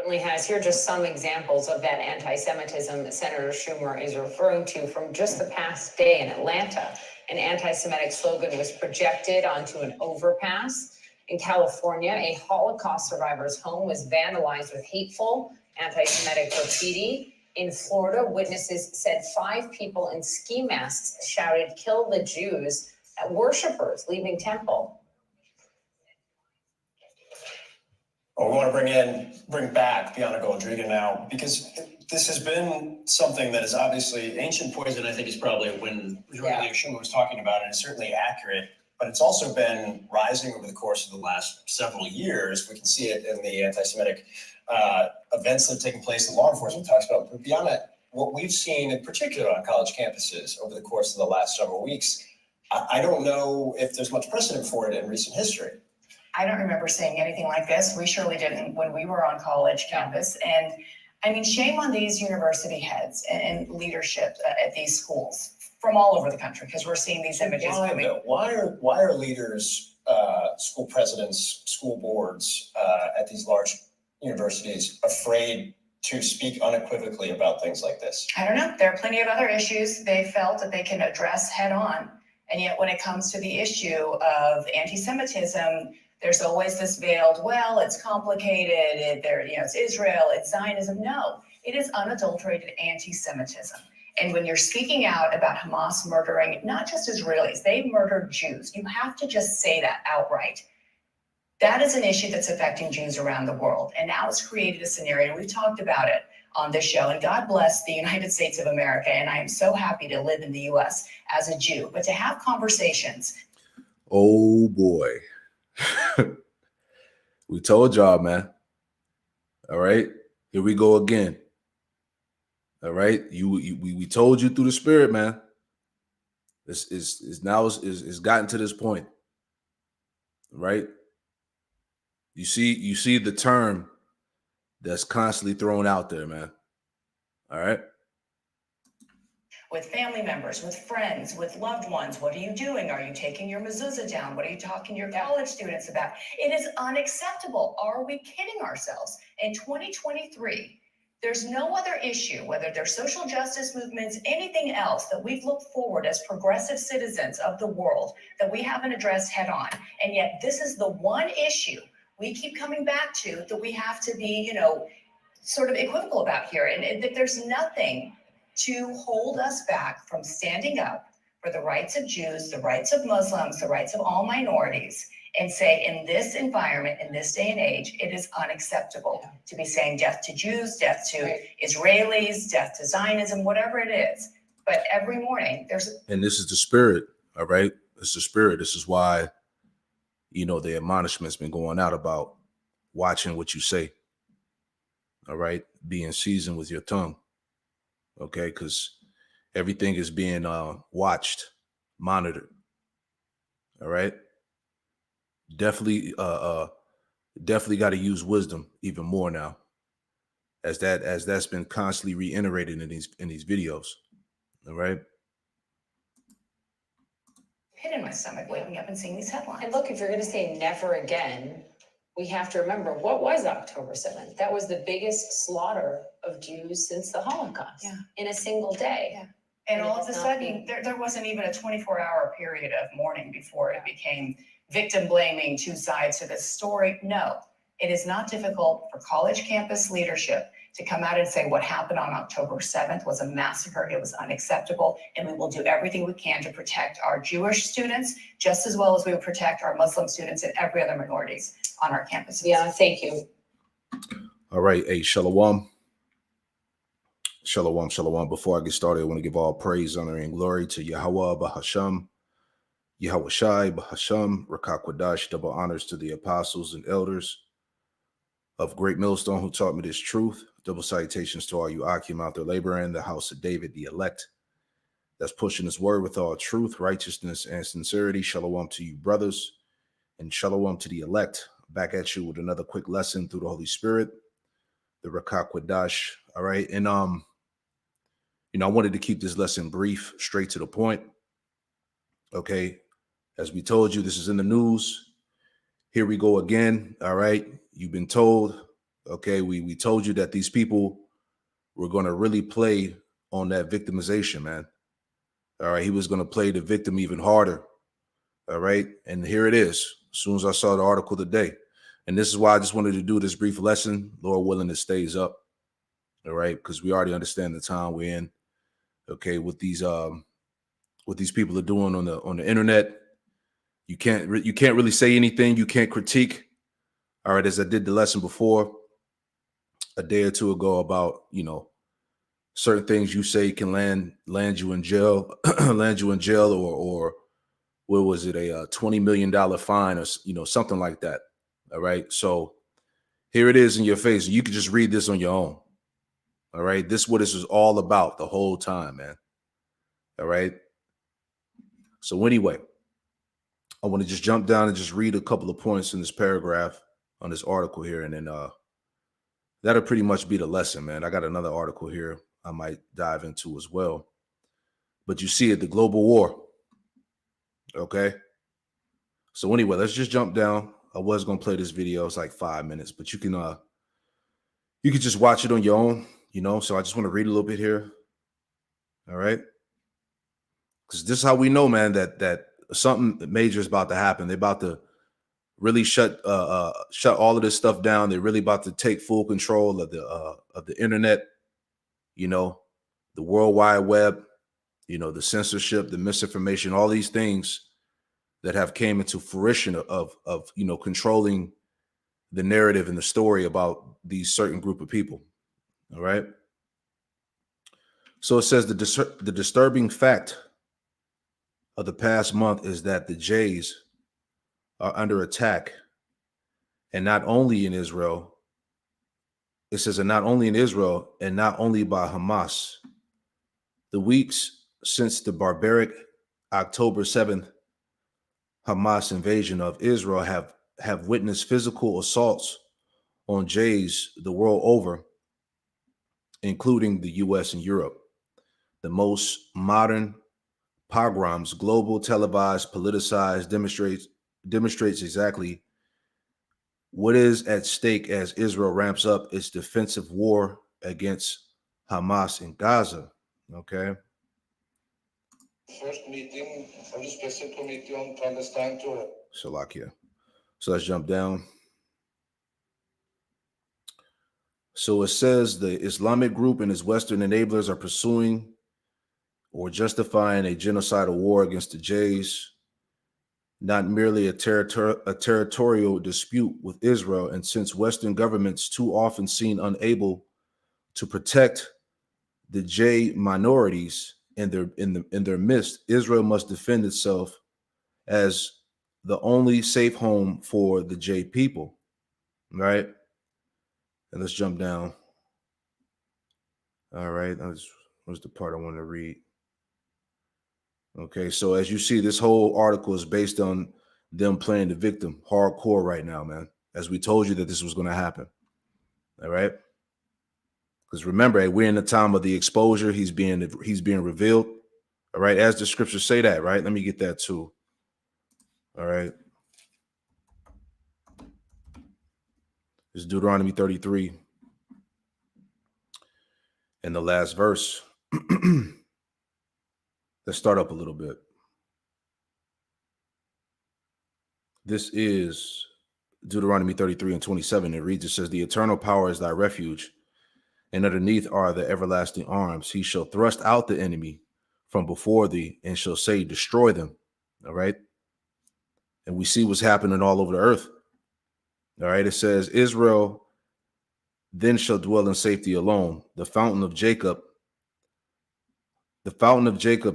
certainly has. Here are just some examples of that anti-Semitism that Senator Schumer is referring to from just the past day in Atlanta. An anti-Semitic slogan was projected onto an overpass. In California, a Holocaust survivor's home was vandalized with hateful anti-Semitic graffiti. In Florida, witnesses said 5 people in ski masks shouted, "Kill the Jews," at worshipers leaving temple. Well, we want to bring back Bianca Golodryga now, because this has been something that is obviously ancient poison. I think is probably when Majority Leader Schumer was talking about it. It's certainly accurate, but it's also been rising over the course of the last several years. We can see it in the anti-Semitic events that have taken place that law enforcement talks about. But beyond that, what we've seen in particular on college campuses over the course of the last several weeks, I don't know if there's much precedent for it in recent history. I don't remember saying anything like this. We surely didn't when we were on college campus. And I mean, shame on these university heads and leadership at these schools from all over the country, because we're seeing these images. Why are leaders, school presidents, school boards at these large universities afraid to speak unequivocally about things like this? I don't know. There are plenty of other issues they felt that they can address head on. And yet when it comes to the issue of anti-Semitism, there's always this veiled, well, it's complicated, it's Israel, it's Zionism. No, it is unadulterated anti-Semitism. And when you're speaking out about Hamas murdering not just Israelis, they murdered Jews. You have to just say that outright. That is an issue that's affecting Jews around the world. And now it's created a scenario, and we've talked about it on this show. And God bless the United States of America. And I am so happy to live in the US as a Jew, but to have conversations. Oh boy. We told y'all, man. All right, here we go again. All right, we told you through the Spirit, man. This is now gotten to this point. Right? You see the term that's constantly thrown out there, man. All right. With family members, with friends, with loved ones. What are you doing? Are you taking your mezuzah down? What are you talking to your college students about? It is unacceptable. Are we kidding ourselves? In 2023, there's no other issue, whether they're social justice movements, anything else that we've looked forward as progressive citizens of the world that we haven't addressed head on. And yet this is the one issue we keep coming back to that we have to be, sort of equivocal about here. And that there's nothing to hold us back from standing up for the rights of Jews, the rights of Muslims, the rights of all minorities, and say in this environment, in this day and age, it is unacceptable to be saying death to Jews, death to Israelis, death to Zionism, whatever it is. But every morning and this is the Spirit, all right? It's the Spirit. This is why, the admonishment's been going out about watching what you say, all right? Being seasoned with your tongue. Okay, because everything is being watched, monitored. All right. Definitely got to use wisdom even more now, as that's been constantly reiterated in these videos. All right. Pit in my stomach waking up and seeing these headlines. And look, if you're going to say never again, we have to remember what was October 7th. That was the biggest slaughter of Jews since the Holocaust in a single day. Yeah. And all of a sudden, there wasn't even a 24-hour period of mourning before it became victim blaming, two sides to this story. No, it is not difficult for college campus leadership to come out and say what happened on October 7th was a massacre. It was unacceptable. And we will do everything we can to protect our Jewish students just as well as we will protect our Muslim students and every other minorities on our campuses. Yeah, thank you. All right. Hey, Shalom. Shalom, shalom. Before I get started, I want to give all praise, honor, and glory to Yahweh, Bahasham, Yahweh Shai, Bahasham, Rakakwadash, double honors to the apostles and elders of Great Millstone who taught me this truth. Double salutations to all you Akim out there laboring, the house of David, the elect, that's pushing this word with all truth, righteousness, and sincerity. Shalom to you, brothers, and shalom to the elect. Back at you with another quick lesson through the Holy Spirit, the Rakakwadash. All right. And, I wanted to keep this lesson brief, straight to the point. Okay. As we told you, this is in the news. Here we go again. All right. You've been told, Okay, we told you that these people were going to really play on that victimization, man. All right, he was going to play the victim even harder. All right, and here it is. As soon as I saw the article today, and this is why I just wanted to do this brief lesson. Lord willing, it stays up. All right, because we already understand the time we're in. Okay, what these people are doing on the internet, you can't really say anything. You can't critique. All right, as I did the lesson before a day or two ago about, certain things you say can land you in jail, or what was it, a $20 million fine, or something like that. All right, so here it is in your face. You can just read this on your own. All right, this is what this is all about the whole time, man. All right. So anyway, I want to just jump down and just read a couple of points in this paragraph on this article here, and then that'll pretty much be the lesson, man. I got another article here I might dive into as well. But you see it, the global war. Okay. So anyway, let's just jump down. I was going to play this video. It's like 5 minutes, but you can just watch it on your own, So I just want to read a little bit here. All right. Because this is how we know, man, that something major is about to happen. They're about to really shut all of this stuff down. They're really about to take full control of the internet, the World Wide Web, the censorship, the misinformation, all these things that have came into fruition of controlling the narrative and the story about these certain group of people. All right. So it says the disturbing fact of the past month is that the Jays are under attack, and not only in Israel. It says, and not only in Israel, and not only by Hamas. The weeks since the barbaric October 7th Hamas invasion of Israel have witnessed physical assaults on Jays the world over, including the U.S. and Europe. The most modern pogroms, global, televised, politicized, demonstrates exactly what is at stake as Israel ramps up its defensive war against Hamas in Gaza. Okay. First meeting of the Special Committee on Palestine to Shalakia. So let's jump down. So it says the Islamic group and its Western enablers are pursuing or justifying a genocidal war against the Jays, not merely a territorial dispute with Israel. And since Western governments too often seem unable to protect the Jay minorities in their midst, Israel must defend itself as the only safe home for the Jay people. Right? And let's jump down. All right, that was the part I wanted to read. Okay, so as you see, this whole article is based on them playing the victim hardcore right now, man. As we told you that this was going to happen. All right. Because remember, we're in the time of the exposure. He's being revealed. All right. As the scriptures say that, right? Let me get that too. All right. It's Deuteronomy 33. And the last verse. Let's start up a little bit. This is Deuteronomy 33 and 27. It reads, it says, the eternal power is thy refuge, and underneath are the everlasting arms. He shall thrust out the enemy from before thee and shall say, destroy them. All right. And we see what's happening all over the earth. All right. It says, Israel then shall dwell in safety alone. The fountain of Jacob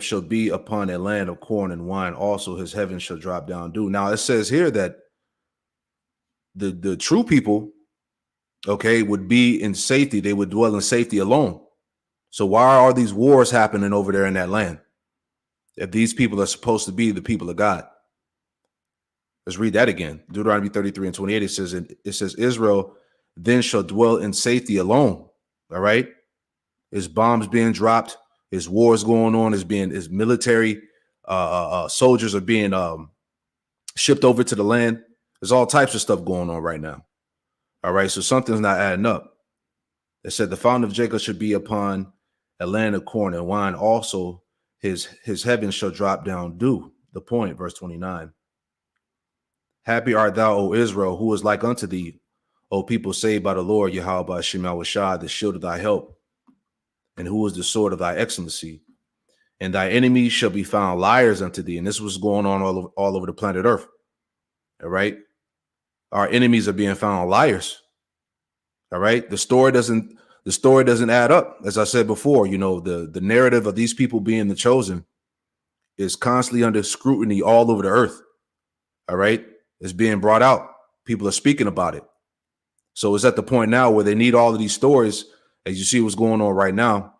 shall be upon a land of corn and wine. Also his heaven shall drop down dew. Now it says here that the true people, okay, would be in safety. They would dwell in safety alone. So why are these wars happening over there in that land? If these people are supposed to be the people of God. Let's read that again. Deuteronomy 33 and 28. It says, Israel then shall dwell in safety alone. All right. His bombs being dropped. His wars going on. His military soldiers are being shipped over to the land. There's all types of stuff going on right now. All right. So something's not adding up. It said the fountain of Jacob should be upon a land of corn and wine. Also, his heavens shall drop down dew. The point, verse 29. Happy art thou, O Israel, who is like unto thee, O people saved by the Lord, Yahweh Shema Shah, the shield of thy help, and who is the sword of thy excellency. And thy enemies shall be found liars unto thee. And this was going on all over the planet Earth. All right. Our enemies are being found liars. All right. The story doesn't add up. As I said before, you know, the narrative of these people being the chosen is constantly under scrutiny all over the earth. All right. It's being brought out. People are speaking about it. So it's at the point now where they need all of these stories, as you see what's going on right now,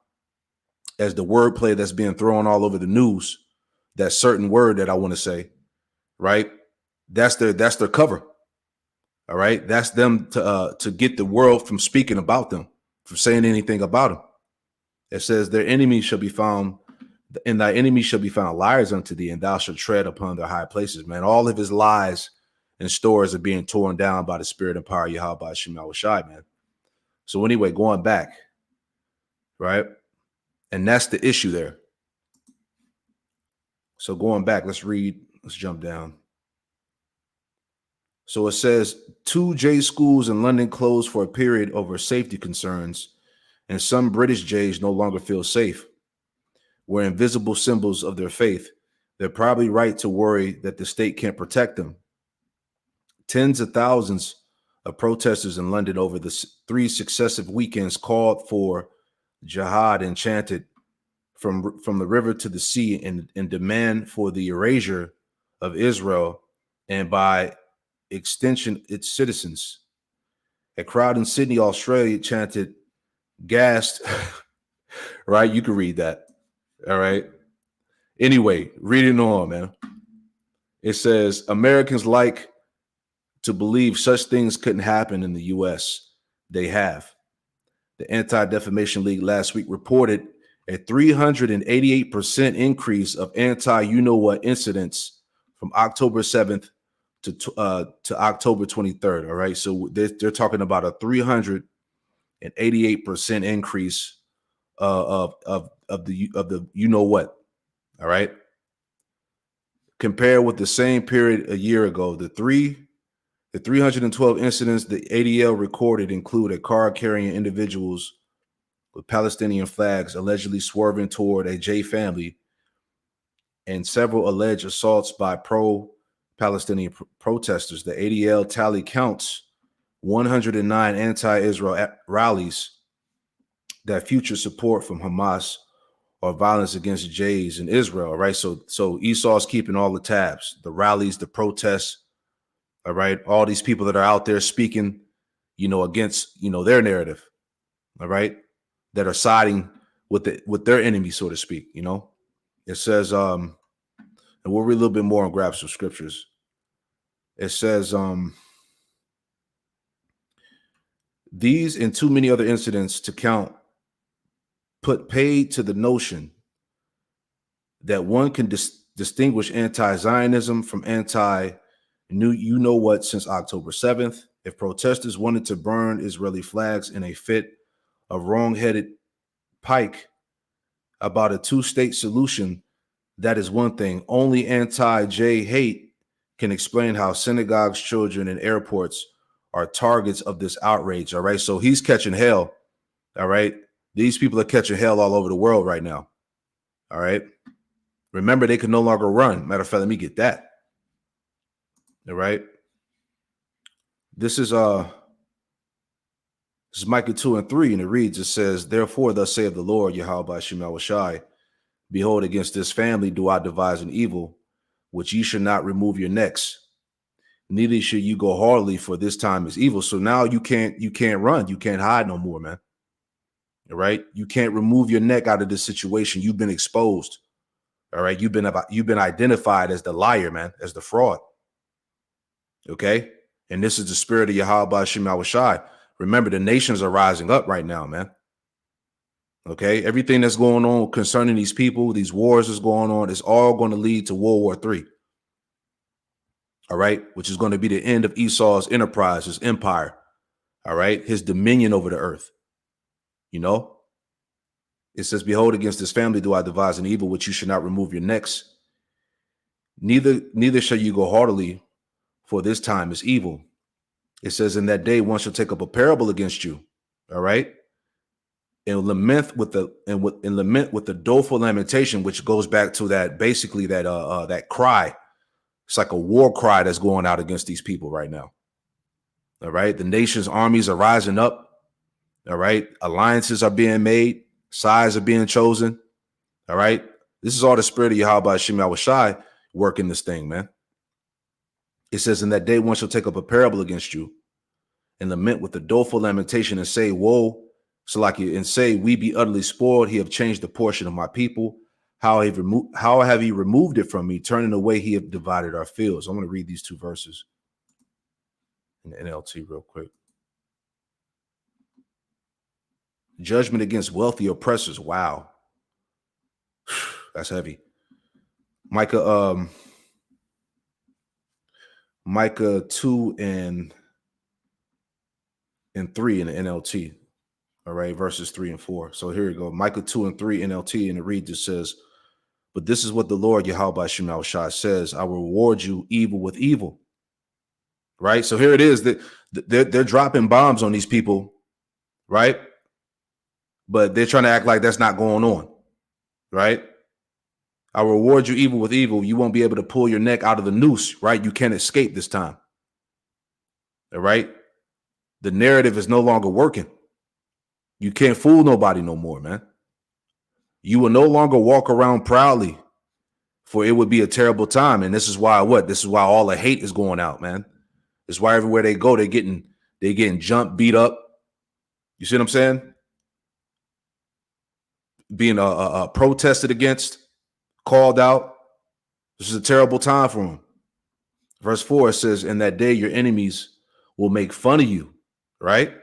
as the wordplay that's being thrown all over the news, that certain word that I want to say, right? That's their cover. All right. That's them to get the world from speaking about them, from saying anything about them. It says their enemies shall be found, and thy enemies shall be found liars unto thee, and thou shalt tread upon their high places. Man, all of his lies and stories are being torn down by the spirit and power of Yahweh Shema Shai, man. So anyway, going back, right? And that's the issue there. So going back, let's jump down. So it says 2 J schools in London closed for a period over safety concerns, and some British Jays no longer feel safe. We're invisible symbols of their faith. They're probably right to worry that the state can't protect them. Tens of thousands of protesters in London over the 3 successive weekends called for jihad and chanted from the river to the sea in demand for the erasure of Israel and by extension its citizens. A crowd in Sydney, Australia chanted gassed, right? You can read that. All right. Anyway, reading on, man. It says Americans like to believe such things couldn't happen in the U.S. They have. The Anti-Defamation League last week reported a 388% increase of anti-you-know-what incidents from October 7th to October 23rd. All right. So they're talking about a 388% increase of the you-know-what. All right. Compared with the same period a year ago, the 312 incidents the ADL recorded include a car carrying individuals with Palestinian flags allegedly swerving toward a J family and several alleged assaults by pro-Palestinian protesters. The ADL tally counts 109 anti-Israel rallies that feature support from Hamas or violence against Jays in Israel, right? So Esau's keeping all the tabs, the rallies, the protests, all right? All these people that are out there speaking, against, their narrative, all right? That are siding with their enemy, so to speak, It says, and we'll read a little bit more and grab some scriptures. It says, these and too many other incidents to count put paid to the notion that one can distinguish anti-Zionism from you-know-what since October 7th. If protesters wanted to burn Israeli flags in a fit of wrong-headed pike about a 2-state solution, that is one thing. Only anti-J hate can explain how synagogues, children, and airports are targets of this outrage. All right. So he's catching hell. All right. These people are catching hell all over the world right now. All right. Remember, they can no longer run. Matter of fact, let me get that. All right. This is Micah 2:3, and it reads, it says, therefore, thus saith the Lord, Yahweh Shema Shai, behold, against this family do I devise an evil, which ye should not remove your necks. Neither should you go hardly, for this time is evil. So now you can't run. You can't hide no more, man. All right. You can't remove your neck out of this situation. You've been exposed. All right. You've been identified as the liar, man, as the fraud. Okay. And this is the spirit of Yahweh Shema Shai. Remember, the nations are rising up right now, man. Okay. Everything that's going on concerning these people, these wars is going on, is all going to lead to World War III. All right. Which is going to be the end of Esau's enterprise, his empire. All right. His dominion over the earth. You know, it says, behold, against this family do I devise an evil which you should not remove your necks. Neither shall you go heartily, for this time is evil. It says, in that day one shall take up a parable against you. All right. And lament with the doleful lamentation, which goes back to that, basically that cry. It's like a war cry that's going out against these people right now. All right. The nation's armies are rising up. All right. Alliances are being made. Sides are being chosen. All right. This is all the spirit of Yahweh Shem Yahushai working this thing, man. It says, in that day one shall take up a parable against you and lament with the doleful lamentation and say, woe, Salakia, and say, we be utterly spoiled. He have changed the portion of my people. How have he removed it from me? Turning away, he have divided our fields. I'm going to read these two verses in the NLT real quick. Judgment against wealthy oppressors. Wow. That's heavy. Micah 2 and 3 in the NLT. All right, verses 3 and 4. So here we go. Micah 2 and 3 NLT, and it reads, it says, but this is what the Lord Yahweh Shem Yahushai says, I will reward you evil with evil. Right? So here it is that they're dropping bombs on these people, right? But they're trying to act like that's not going on, right? I will reward you evil with evil. You won't be able to pull your neck out of the noose, right? You can't escape this time. All right? The narrative is no longer working. You can't fool nobody no more, man. You will no longer walk around proudly, for it would be a terrible time. And this is why This is why all the hate is going out, man. It's why everywhere they go, they're getting jumped, beat up. You see what I'm saying? Being protested against, called out. This is a terrible time for them. Verse 4, it says, in that day your enemies will make fun of you, right?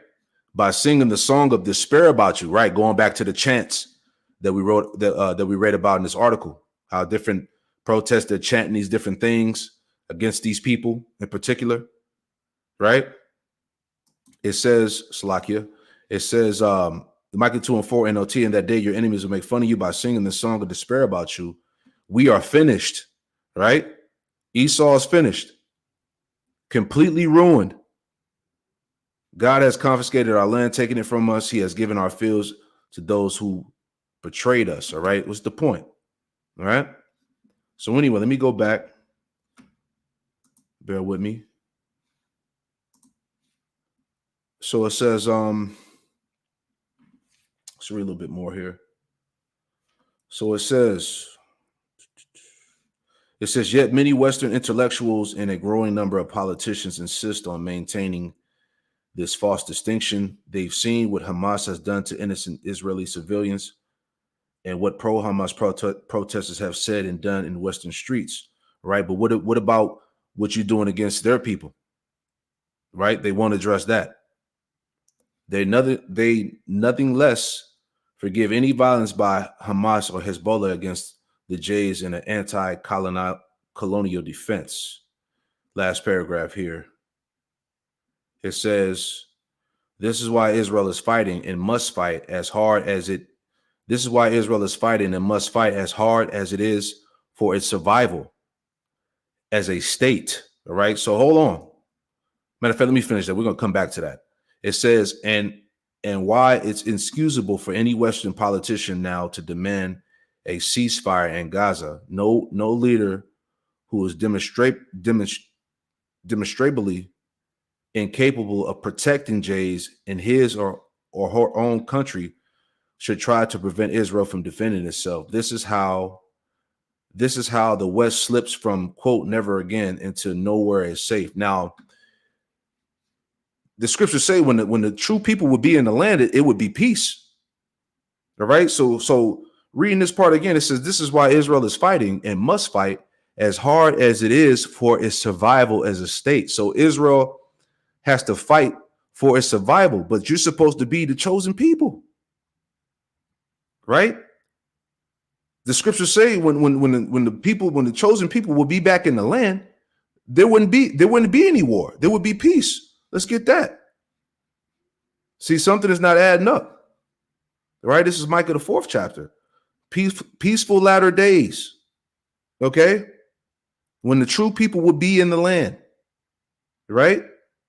By singing the song of despair about you, right? Going back to the chants that we wrote, that we read about in this article, how different protests are chanting these different things against these people in particular, right? It says, Salakia, it says, Micah 2 and 4 NLT, in that day your enemies will make fun of you by singing the song of despair about you. We are finished, right? Esau is finished, completely ruined. God has confiscated our land, taken it from us. He has given our fields to those who betrayed us. All right. What's the point? All right. So anyway, let me go back. Bear with me. So it says, let's read a little bit more here. So it says, yet many Western intellectuals and a growing number of politicians insist on maintaining this false distinction. They've seen what Hamas has done to innocent Israeli civilians and what pro-Hamas protesters have said and done in Western streets, right? But what about what you're doing against their people, right? They won't address that. They nothing less forgive any violence by Hamas or Hezbollah against the Jays in an anti-colonial defense. Last paragraph here. It says, this is why Israel is fighting and must fight as hard as it. This is why Israel is fighting and must fight as hard as it is for its survival as a state. All right. So hold on. Matter of fact, let me finish that. We're going to come back to that. It says, and why it's inexcusable for any Western politician now to demand a ceasefire in Gaza. No leader who is demonstrably incapable of protecting Jays in his or her own country should try to prevent Israel from defending itself. This is how the West slips from, quote, never again into nowhere is safe. Now, the scriptures say when the true people would be in the land, it would be peace. All right. So reading this part again, it says, this is why Israel is fighting and must fight as hard as it is for its survival as a state. So Israel has to fight for its survival, but you're supposed to be the chosen people. Right? The scriptures say when the chosen people will be back in the land, there wouldn't be any war. There would be peace. Let's get that. See, something is not adding up. Right? This is Micah, the 4th chapter. Peaceful latter days. Okay? When the true people will be in the land. Right?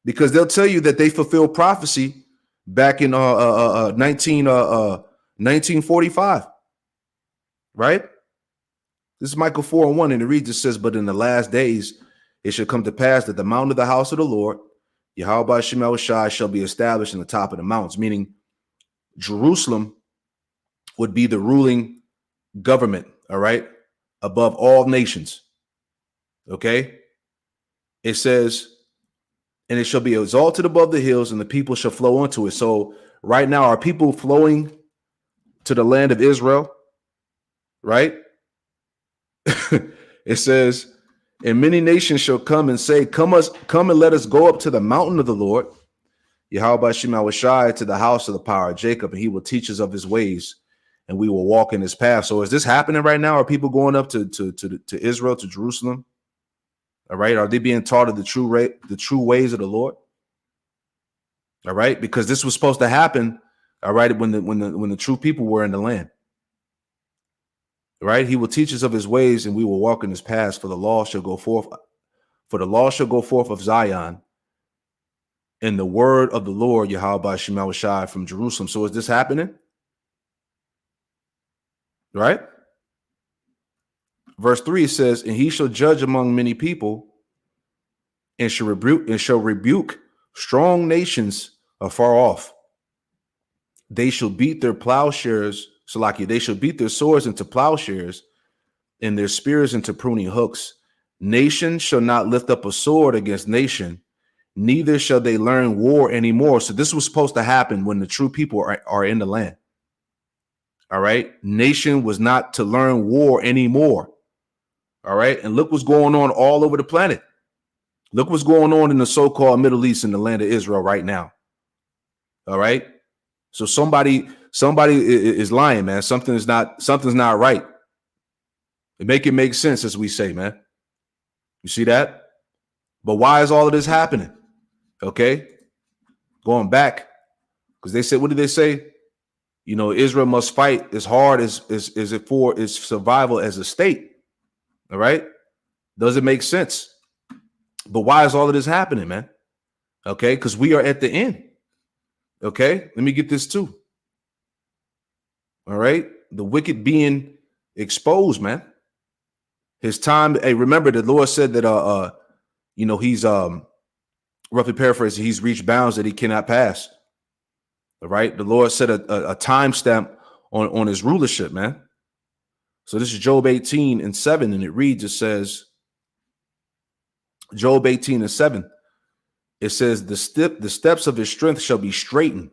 Because they'll tell you that they fulfilled prophecy back in 1945. Right? This is Micah 4:1, and it reads, it says, but in the last days it shall come to pass that the mount of the house of the Lord, Yahweh Shem Shai, shall be established in the top of the mountains, meaning Jerusalem would be the ruling government, all right, above all nations. Okay? It says, and it shall be exalted above the hills, and the people shall flow unto it. So right now, are people flowing to the land of Israel? Right? It says, and many nations shall come and say, come and let us go up to the mountain of the Lord, Yahweh Shem Shai, to the house of the power of Jacob, and he will teach us of his ways, and we will walk in his path. So is this happening right now? Are people going up to Israel, to Jerusalem? All right. Are they being taught of the true ways of the Lord? All right. Because this was supposed to happen. All right. When the true people were in the land. Right. He will teach us of his ways, and we will walk in his paths, for the law shall go forth. For the law shall go forth of Zion, and the word of the Lord, Yahweh Shem Shai, from Jerusalem. So is this happening? Right? Verse 3 says, and he shall judge among many people, and shall rebuke strong nations afar off. They shall beat their plowshares, Salaki, they shall beat their swords into plowshares, and their spears into pruning hooks. Nation shall not lift up a sword against nation, neither shall they learn war anymore. So this was supposed to happen when the true people are in the land. All right. Nation was not to learn war anymore. All right. And look what's going on all over the planet. Look what's going on in the so-called Middle East, in the land of Israel right now. All right. So somebody is lying, man. Something's not right. It make sense, as we say, man. You see that? But why is all of this happening? Okay. Going back, because they said, what did they say? You know, Israel must fight as hard as it for its survival as a state. All right. Does it make sense? But why is all of this happening, man? Okay. Because we are at the end. Okay. Let me get this too. All right. The wicked being exposed, man. His time. Hey, remember the Lord said that, he's roughly paraphrasing, he's reached bounds that he cannot pass. All right. The Lord set a timestamp on his rulership, man. So this is Job 18:7, and it reads, it says, Job 18:7, it says, the steps of his strength shall be straightened,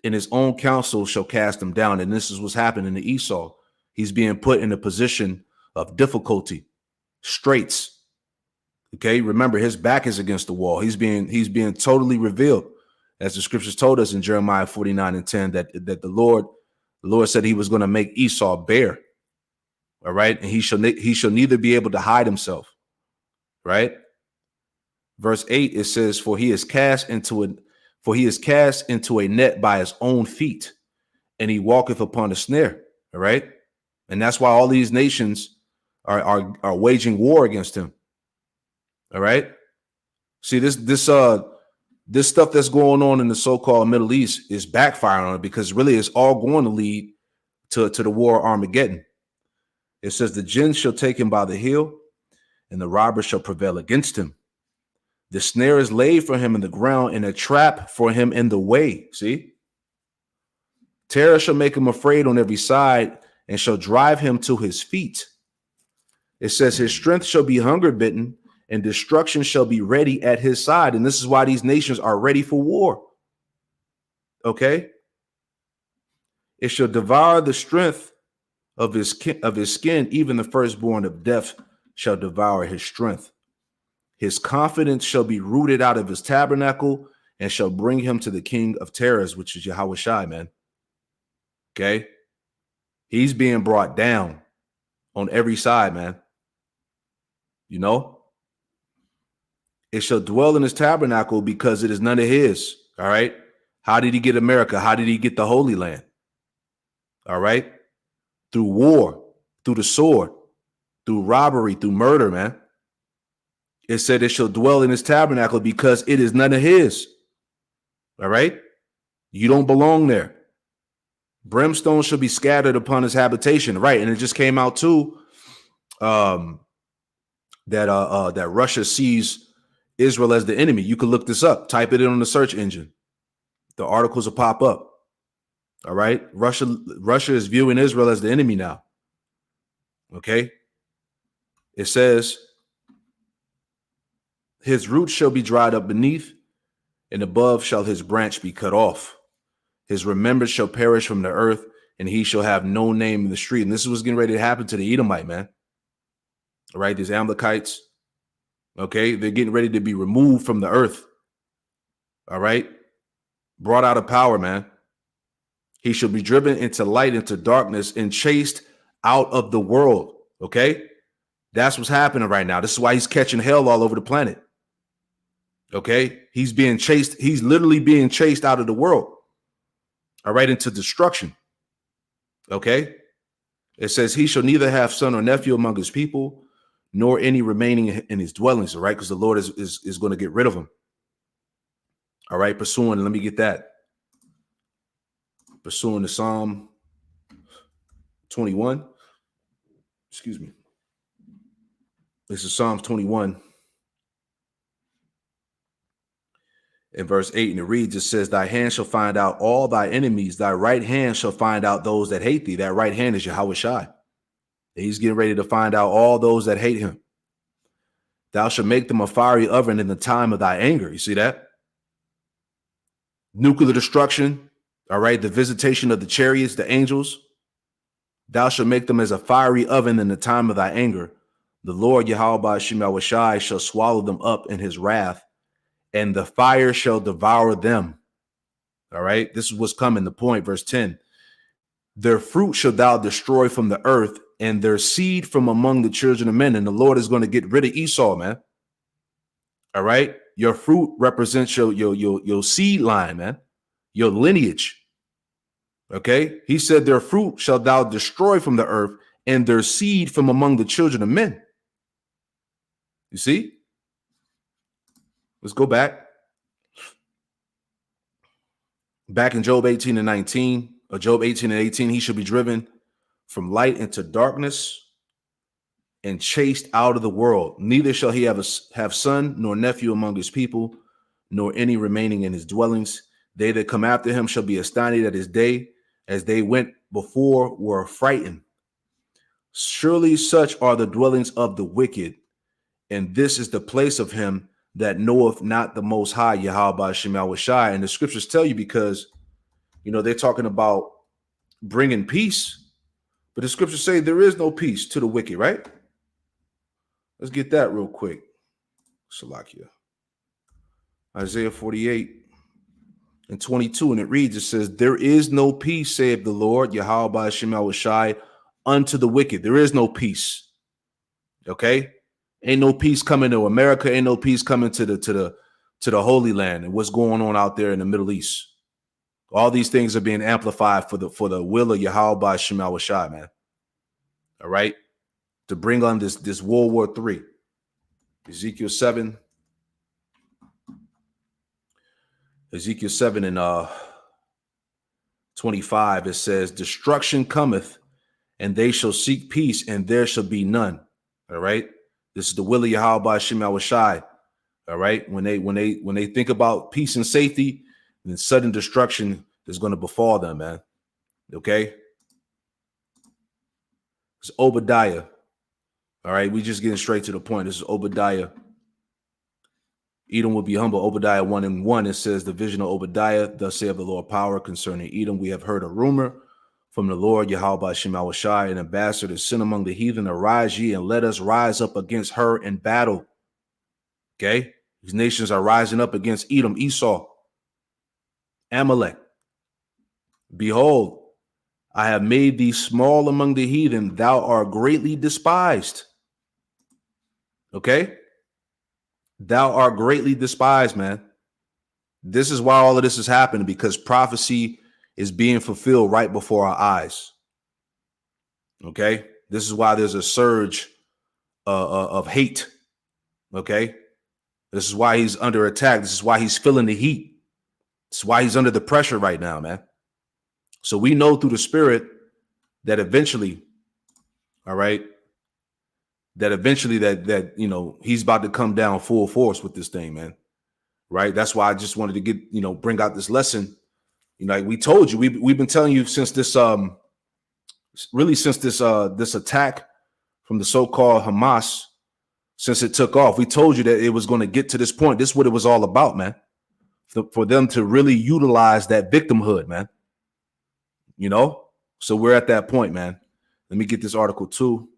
and his own counsel shall cast him down. And this is what's happening to Esau. He's being put in a position of difficulty, straits. Okay. Remember, his back is against the wall. He's being totally revealed, as the scriptures told us in Jeremiah 49:10, that the Lord said he was going to make Esau bare. All right. And he shall neither be able to hide himself. Right. Verse 8, it says, for he is cast into a net by his own feet, and he walketh upon a snare. All right. And that's why all these nations are waging war against him. All right. See, this stuff that's going on in the so-called Middle East is backfiring on it, because really it's all going to lead to the war of Armageddon. It says, the jinn shall take him by the heel, and the robber shall prevail against him. The snare is laid for him in the ground, and a trap for him in the way. See? Terror shall make him afraid on every side, and shall drive him to his feet. It says, his strength shall be hunger bitten, and destruction shall be ready at his side. And this is why these nations are ready for war. Okay? It shall devour the strength of his skin, even the firstborn of death shall devour his strength. His confidence shall be rooted out of his tabernacle, and shall bring him to the king of terrors, which is Yahweh Shai, man. Okay? He's being brought down on every side, man. You know? It shall dwell in his tabernacle, because it is none of his. All right? How did he get America? How did he get the Holy Land? All right. Through war, through the sword, through robbery, through murder, man. It said it shall dwell in his tabernacle because it is none of his. All right. You don't belong there. Brimstone shall be scattered upon his habitation. Right. And it just came out too that Russia sees Israel as the enemy. You can look this up, type it in on the search engine. The articles will pop up. All right. Russia is viewing Israel as the enemy now. Okay. It says, his roots shall be dried up beneath, and above shall his branch be cut off. His remembrance shall perish from the earth, and he shall have no name in the street. And this is what's getting ready to happen to the Edomite, man. All right. These Amalekites. Okay. They're getting ready to be removed from the earth. All right. Brought out of power, man. He shall be driven into light, into darkness, and chased out of the world. Okay. That's what's happening right now. This is why he's catching hell all over the planet. Okay. He's being chased. He's literally being chased out of the world. All right. Into destruction. Okay. It says he shall neither have son or nephew among his people, nor any remaining in his dwellings. All right. Because the Lord is going to get rid of him. All right. Pursuing. Let me get that. Pursuing the Psalm 21. Excuse me. This is Psalms 21 in verse 8, and it reads, it says, thy hand shall find out all thy enemies. Thy right hand shall find out those that hate thee. That right hand is Yahweh Shai. He's getting ready to find out all those that hate him. Thou shalt make them a fiery oven in the time of thy anger. You see that? Nuclear destruction. All right. The visitation of the chariots, the angels. Thou shalt make them as a fiery oven in the time of thy anger. The Lord Yahweh Shemel Shai shall swallow them up in his wrath, and the fire shall devour them. All right. This is what's coming. The point, verse 10. Their fruit shall thou destroy from the earth, and their seed from among the children of men. And the Lord is going to get rid of Esau, man. All right. Your fruit represents your seed line, man. Your lineage. Okay. He said their fruit shall thou destroy from the earth, and their seed from among the children of men. You see? Let's go back. Back in Job 18 and 19, or Job 18 and 18, he shall be driven from light into darkness and chased out of the world. Neither shall he have son nor nephew among his people, nor any remaining in his dwellings. They that come after him shall be astonished at his day, as they went before were frightened. Surely such are the dwellings of the wicked, and this is the place of him that knoweth not the Most High, Yahweh Shemel Shai. And the scriptures tell you, because, you know, they're talking about bringing peace, but the scriptures say there is no peace to the wicked, right? Let's get that real quick. Salakia. Isaiah 48 and 22, and it reads, it says, there is no peace, saith the Lord, Yahweh Shemel Shai, unto the wicked. There is no peace. Okay? Ain't no peace coming to America. Ain't no peace coming to the Holy Land and what's going on out there in the Middle East. All these things are being amplified for the will of Yahweh Shemel Shai, man. All right, to bring on this World War III. Ezekiel 7 and 25. It says, destruction cometh, and they shall seek peace, and there shall be none. All right. This is the will of Yahweh Shemel Shai. All right. When they think about peace and safety, then sudden destruction is going to befall them, man. Okay. It's Obadiah. All right. We just getting straight to the point. This is Obadiah. Edom will be humble. Obadiah 1 and 1. It says, the vision of Obadiah, thus saith the Lord power concerning Edom. We have heard a rumor from the Lord Yahweh Shemel Shai, an ambassador to send among the heathen. Arise ye, and let us rise up against her in battle. Okay. These nations are rising up against Edom, Esau, Amalek. Behold, I have made thee small among the heathen. Thou art greatly despised. Okay. Thou art greatly despised, man. This is why all of this is happening, because prophecy is being fulfilled right before our eyes. Okay. This is why there's a surge of hate. Okay. This is why he's under attack. This is why he's feeling the heat. This is why he's under the pressure right now, man. So we know through the spirit that eventually, all right, that you know, he's about to come down full force with this thing, man. Right. That's why I just wanted to get, you know, bring out this lesson. You know, like we told you, we've been telling you since this this attack from the so-called Hamas, since it took off, we told you that it was going to get to this point. This is what it was all about, man. For them to really utilize that victimhood, man. You know, so we're at that point, man. Let me get this article too.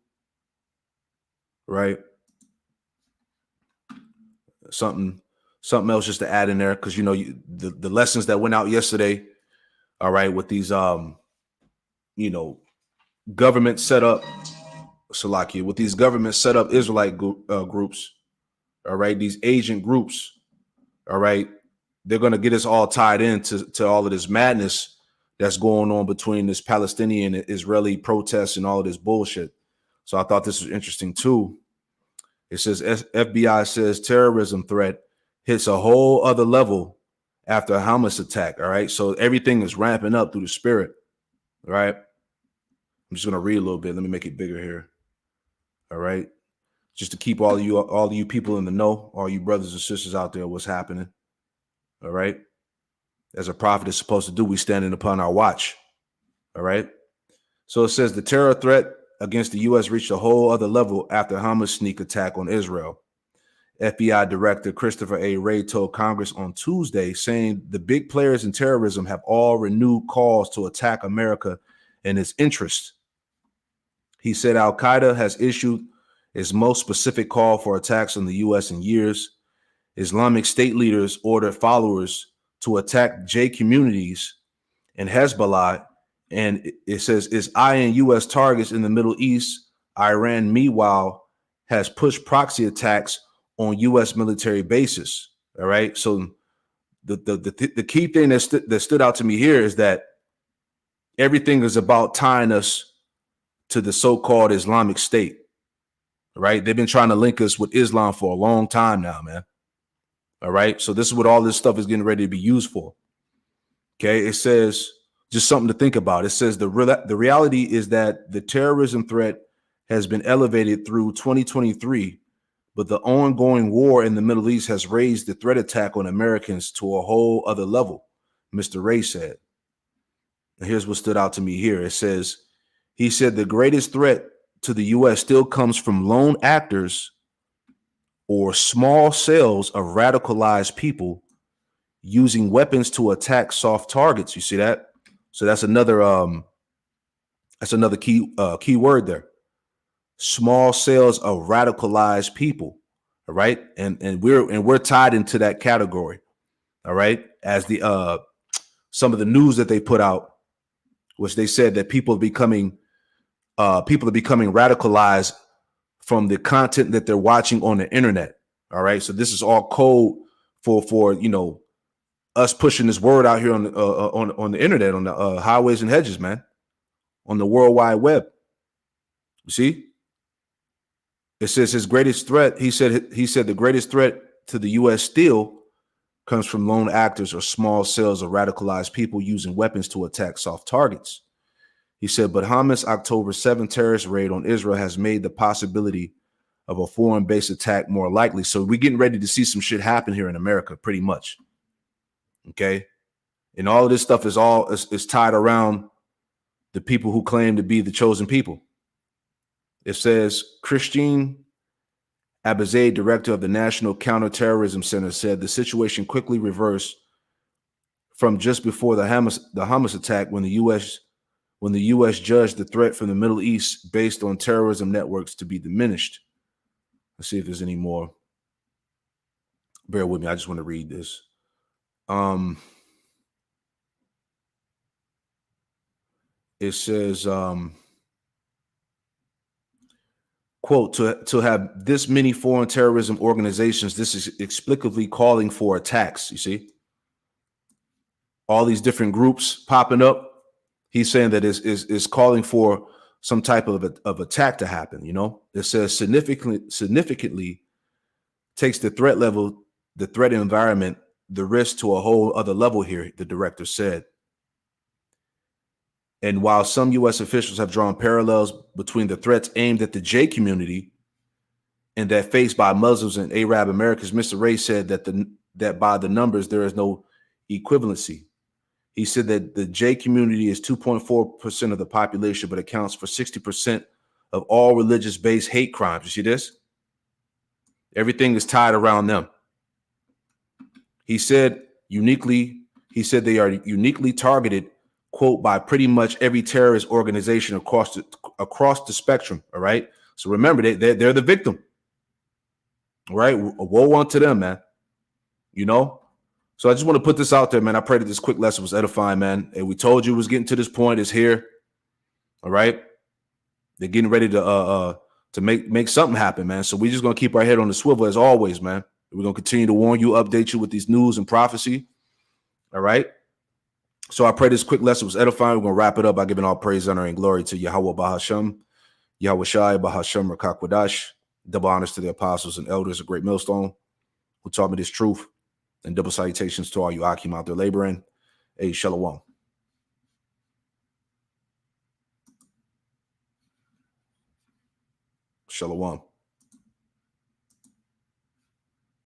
Right. Something else just to add in there, because you know the lessons that went out yesterday. All right, with these you know, government set up, Salakia, with these government set up Israelite groups. All right, these agent groups. All right, they're gonna get us all tied into all of this madness that's going on between this Palestinian and Israeli protests and all of this bullshit. So I thought this was interesting too. It says FBI says terrorism threat hits a whole other level after a Hamas attack. All right. So everything is ramping up through the spirit. All right. I'm just going to read a little bit. Let me make it bigger here. All right. Just to keep all of you people in the know, all you brothers and sisters out there, what's happening. All right. As a prophet is supposed to do, we standing upon our watch. All right. So it says the terror threat against the U.S. reached a whole other level after Hamas sneak attack on Israel. FBI Director Christopher A. Wray told Congress on Tuesday, saying the big players in terrorism have all renewed calls to attack America and its interests. He said Al-Qaeda has issued its most specific call for attacks on the U.S. in years. Islamic State leaders ordered followers to attack J communities and Hezbollah. And it says is eyeing U.S. targets in the Middle East. Iran, meanwhile, has pushed proxy attacks on U.S. military bases. All right. So the key thing that stood out to me here is that everything is about tying us to the so-called Islamic State. All right. They've been trying to link us with Islam for a long time now, man. All right. So this is what all this stuff is getting ready to be used for. Okay. It says just something to think about. It says the reality is that the terrorism threat has been elevated through 2023, but the ongoing war in the Middle East has raised the threat attack on Americans to a whole other level, Mr. Wray said. And here's what stood out to me here. It says, he said the greatest threat to the U.S. still comes from lone actors or small cells of radicalized people using weapons to attack soft targets. You see that? So that's another key word there. Small cells of radicalized people. All right. And we're tied into that category. All right. As the some of the news that they put out, which they said that people are becoming radicalized from the content that they're watching on the internet. All right. So this is all code for you know, us pushing this word out here on the internet, on the highways and hedges, man, on the World Wide Web. You see, it says his greatest threat. He said the greatest threat to the U.S. still comes from lone actors or small cells of radicalized people using weapons to attack soft targets. He said, but Hamas' October 7th terrorist raid on Israel has made the possibility of a foreign-based attack more likely. So we're getting ready to see some shit happen here in America, pretty much. Okay. And all of this stuff is tied around the people who claim to be the chosen people. It says Christine Abizaid, director of the National Counterterrorism Center, said the situation quickly reversed from just before the Hamas attack when the U.S. judged the threat from the Middle East based on terrorism networks to be diminished. Let's see if there's any more. Bear with me. I just want to read this. It says, quote, to have this many foreign terrorism organizations, this is explicitly calling for attacks, you see? all these different groups popping up. He's saying that is calling for some type of attack to happen. You know, it says significantly takes the threat level, the threat environment, the risk to a whole other level here, the director said. And while some U.S. officials have drawn parallels between the threats aimed at the J community and that faced by Muslims and Arab Americans, Mr. Ray said that by the numbers, there is no equivalency. He said that the J community is 2.4% of the population, but accounts for 60% of all religious-based hate crimes. You see this? Everything is tied around them. He said they are uniquely targeted, quote, by pretty much every terrorist organization across the spectrum. All right. So remember, they're the victim. All right. Woe unto them, man. You know? So I just want to put this out there, man. I pray that this quick lesson was edifying, man. And we told you it was getting to this point. It's here. All right. They're getting ready to make something happen, man. So we're just gonna keep our head on the swivel as always, man. We're gonna continue to warn you, update you with these news and prophecy. All right. So I pray this quick lesson was edifying. We're gonna wrap it up by giving all praise, honor, and glory to Yahweh Bahasham, Yahweh Shai Bahasham Rakakwadash. Double honors to the apostles and elders, a great millstone who taught me this truth. And double salutations to all you Akim out there laboring. Hey, shalom. Shalom.